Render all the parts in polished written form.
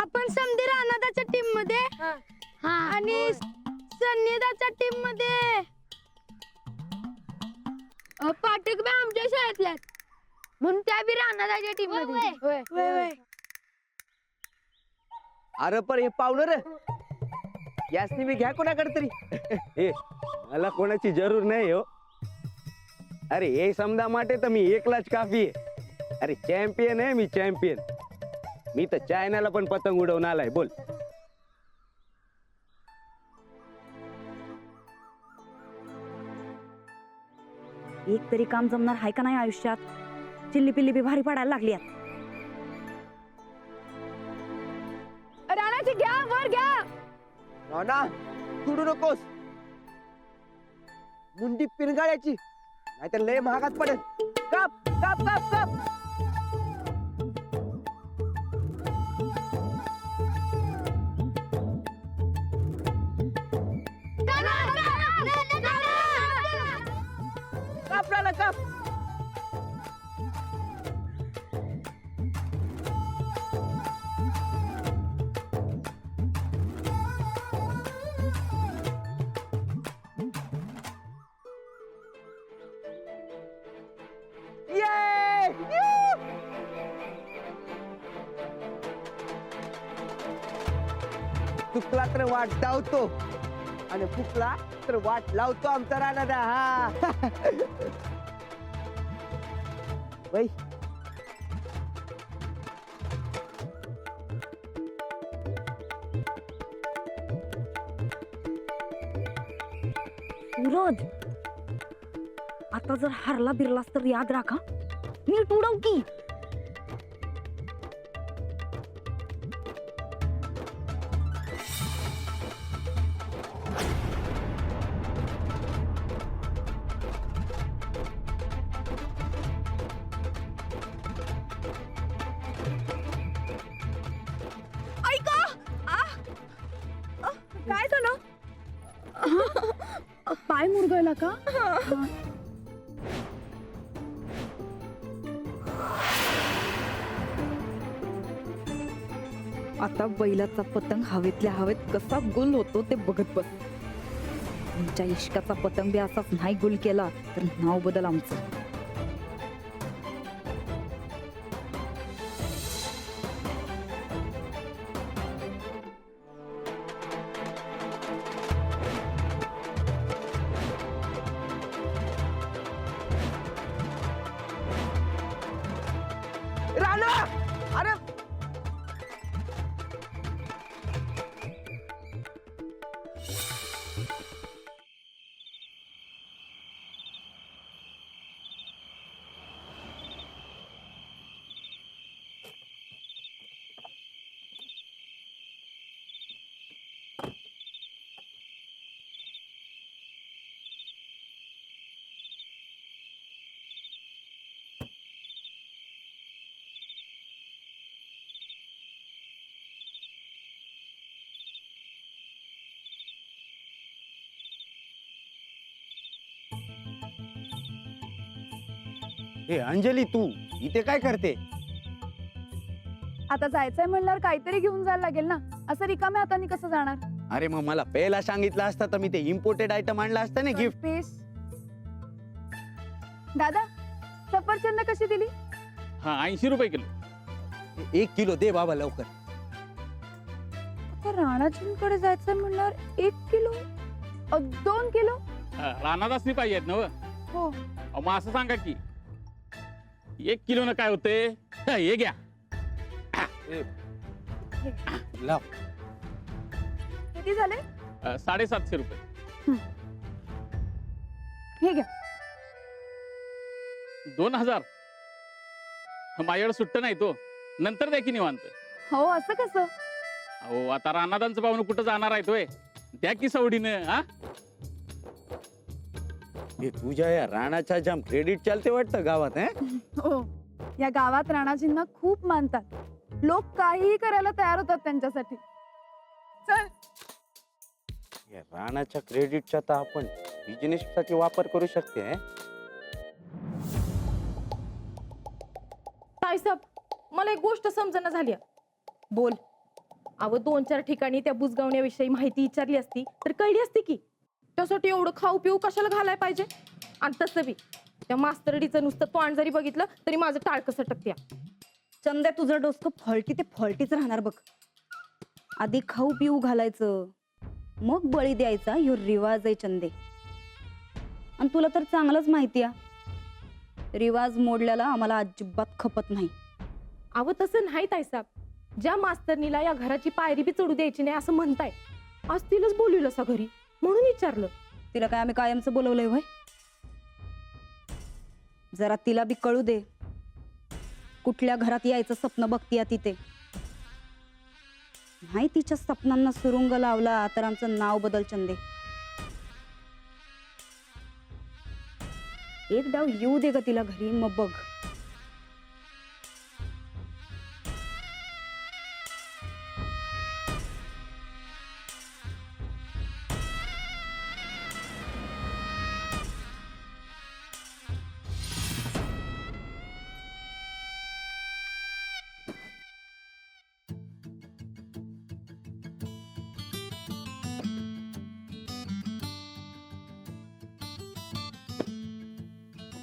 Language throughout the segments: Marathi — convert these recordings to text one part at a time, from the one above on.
आपण समधी राणादाच्या टीम मध्ये आणि सन्नीदाच्या टीम मध्ये पाठक बी आमच्या शाळेतल्या म्हणून त्या बी राणादाच्या टीम मध्ये. अरे पर हे पाहुणं रे यासनी मी घ्या कोणाकडे तरी. ए मला कोणाची जरूर नाही हो. अरे हे समजा माटे तर मी एकलाच काफी आहे. अरे चॅम्पियन आहे मी, चॅम्पियन. मी तर चायनाला पण पतंग उडवून आलाय. बोल. एक तरी काम जमणार आहे का नाही आयुष्यात. चिल्ली पिल्ली बी भारी पडायला लागली. राणाची घ्या, वर घ्या. राणा तुडू नकोस. मुंडी पिनगाळ्याची नाहीतर लय महागात पडेल. काप काप काप काप. काप राणा काप. चुकला तर वाट धावतो आणि फुकला तर वाट लावतो आमचा राणादा. हा बाई सूरज आता जर हरला बिरलास तर याद राखा, नीट उडव की. काय झालं? पाय मुरगळला का? आता बैलाचा पतंग हवेतल्या हवेत कसा गुल होतो ते बघत बस. तुमच्या इश्काचा पतंग बी असाच नाही गुल केला तर नाव बदल आमचं. राणा अरे ए अंजली तू इथे काय करते? आता जायचंय म्हणल्यावर काहीतरी घेऊन जायला लागेल ना. असं रिकाम्या हाताने कसं जाणार? अरे मग मला पहिला सांगितलं असतं तर मी ते इम्पोर्टेड आयटम आणलं असतं ना गिफ्ट. दादा सफरचंद कशी दिली? हा 80 रुपये किलो. 1 किलो दे बाबा लवकर. आता राणाजींकडे जायचंय म्हणल्यावर 1 किलो 2 किलो. रानादासनी पाहिजेत ना. हो मग असं सांगा की 1 किलो न काय होते. हे घ्या. लाव. किती झाले? 750 रुपये. हे घ्या. 2000. माझ्याकडे सुट्ट नाही तो. नंतर द्या की निवांत. हो असं कसं? अहो आता रानादांचं पाहुणं कुठं जाणार आहे तोय. द्या की सवडीनं. हा हे तुझ्या या राणाच्या जाम क्रेडिट चालते वाटतं गावात. हो या गावात राणाजींना खूप मानतात. लोक काहीही करायला तयार होतात त्यांच्यासाठी. चल या राणाच्या क्रेडिटचा तर आपण बिझनेस साठी वापर करू शकते. ताईसाहेब, मला एक गोष्ट समजना झाली. बोल. अव 2-4 ठिकाणी त्या बुजगावण्याविषयी माहिती विचारली असती तर कळली असती की. त्यासाठी एवढं खाऊ पिऊ कशाला घालाय पाहिजे? आणि तसं बी त्या मास्तरडीचं नुसतं तोंड जरी बघितलं तरी माझं टाळकं सटकत्या. चंदे, तुझं डोसकं फळटी ते फळटीच राहणार बघ. आधी खाऊ पिऊ घालायचं, मग बळी द्यायचा, ह्यो रिवाज आहे चंदे. आणि तुला तर चांगलंच माहिती आहे, रिवाज मोडल्याला आम्हाला अजिबात खपत नाही. अव तसं नाही ताईसाहेब. ज्या मास्तरनीला या घराची पायरी बी चढू द्यायची नाही असं म्हणताय, आज तिलाच बोलवलं सा घरी म्हणून विचारलं. तिला काय आम्ही कायमचं बोलवलंय होय? जरा तिला बी कळू दे, कुठल्या घरात यायचं स्वप्न बघतीया तिथे. नाही तिच्या स्वप्नांना सुरुंग लावला तर आमचं नाव बदल चंदे. एक डाव येऊ दे ग तिला घरी, मग बघ.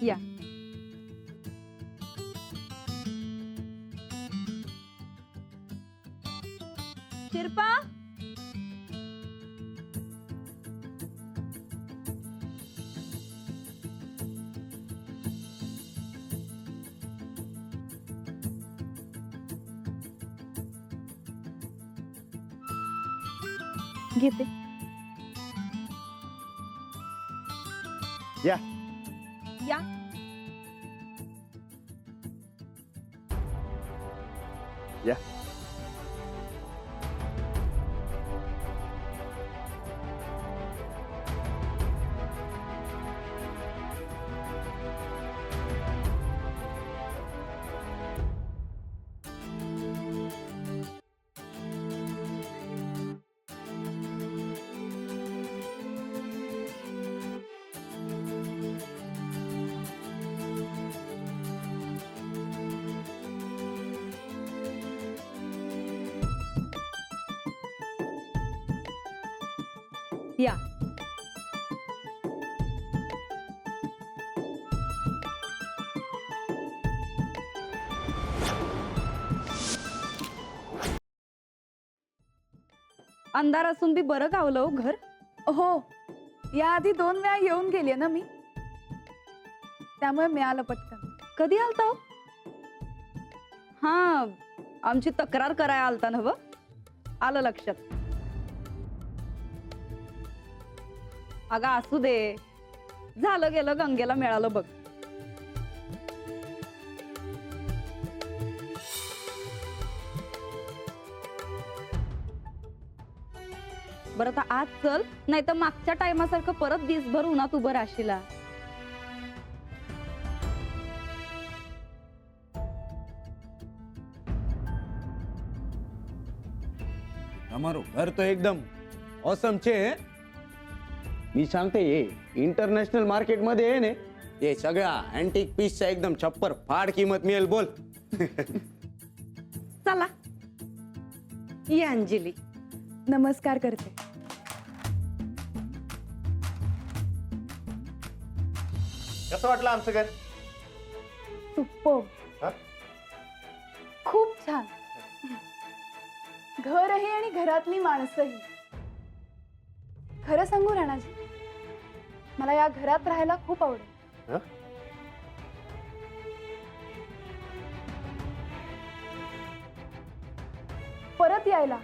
या. शिरपा, घेते. या. या. या. या. अंधार असून बी बरं गावलं हो घर. हो, याआधी 2 वेळा येऊन गेले ना मी, त्यामुळे मिळालं पटकन. कधी आलता हो? हा, आमची तक्रार कराय आलता ना. आलं लक्षात. अगं असू दे, झालं गेलं, गंगेला मिळालं बघ. बरं आता आज चल, नाही तर मागच्या टायमासारखं परत दिसभर उन्हात उभं राशीला. તમારું ઘર તો એકદમ ઓસમ છે. मी सांगते हे इंटरनॅशनल मार्केट मध्ये आहे ने, हे सगळ्या अँटिक पीसच्या एकदम छप्पर फाड किंमत मिळेल. बोल. चला ये अंजली. नमस्कार करते. कसं वाटलं आमचं घर? सुपर्ब. हा? खूप छान. घरही आणि घरातली माणसंही. खरं सांगू राणाजी, मला या घरात राहायला खूप आवडेल. हं? परत यायला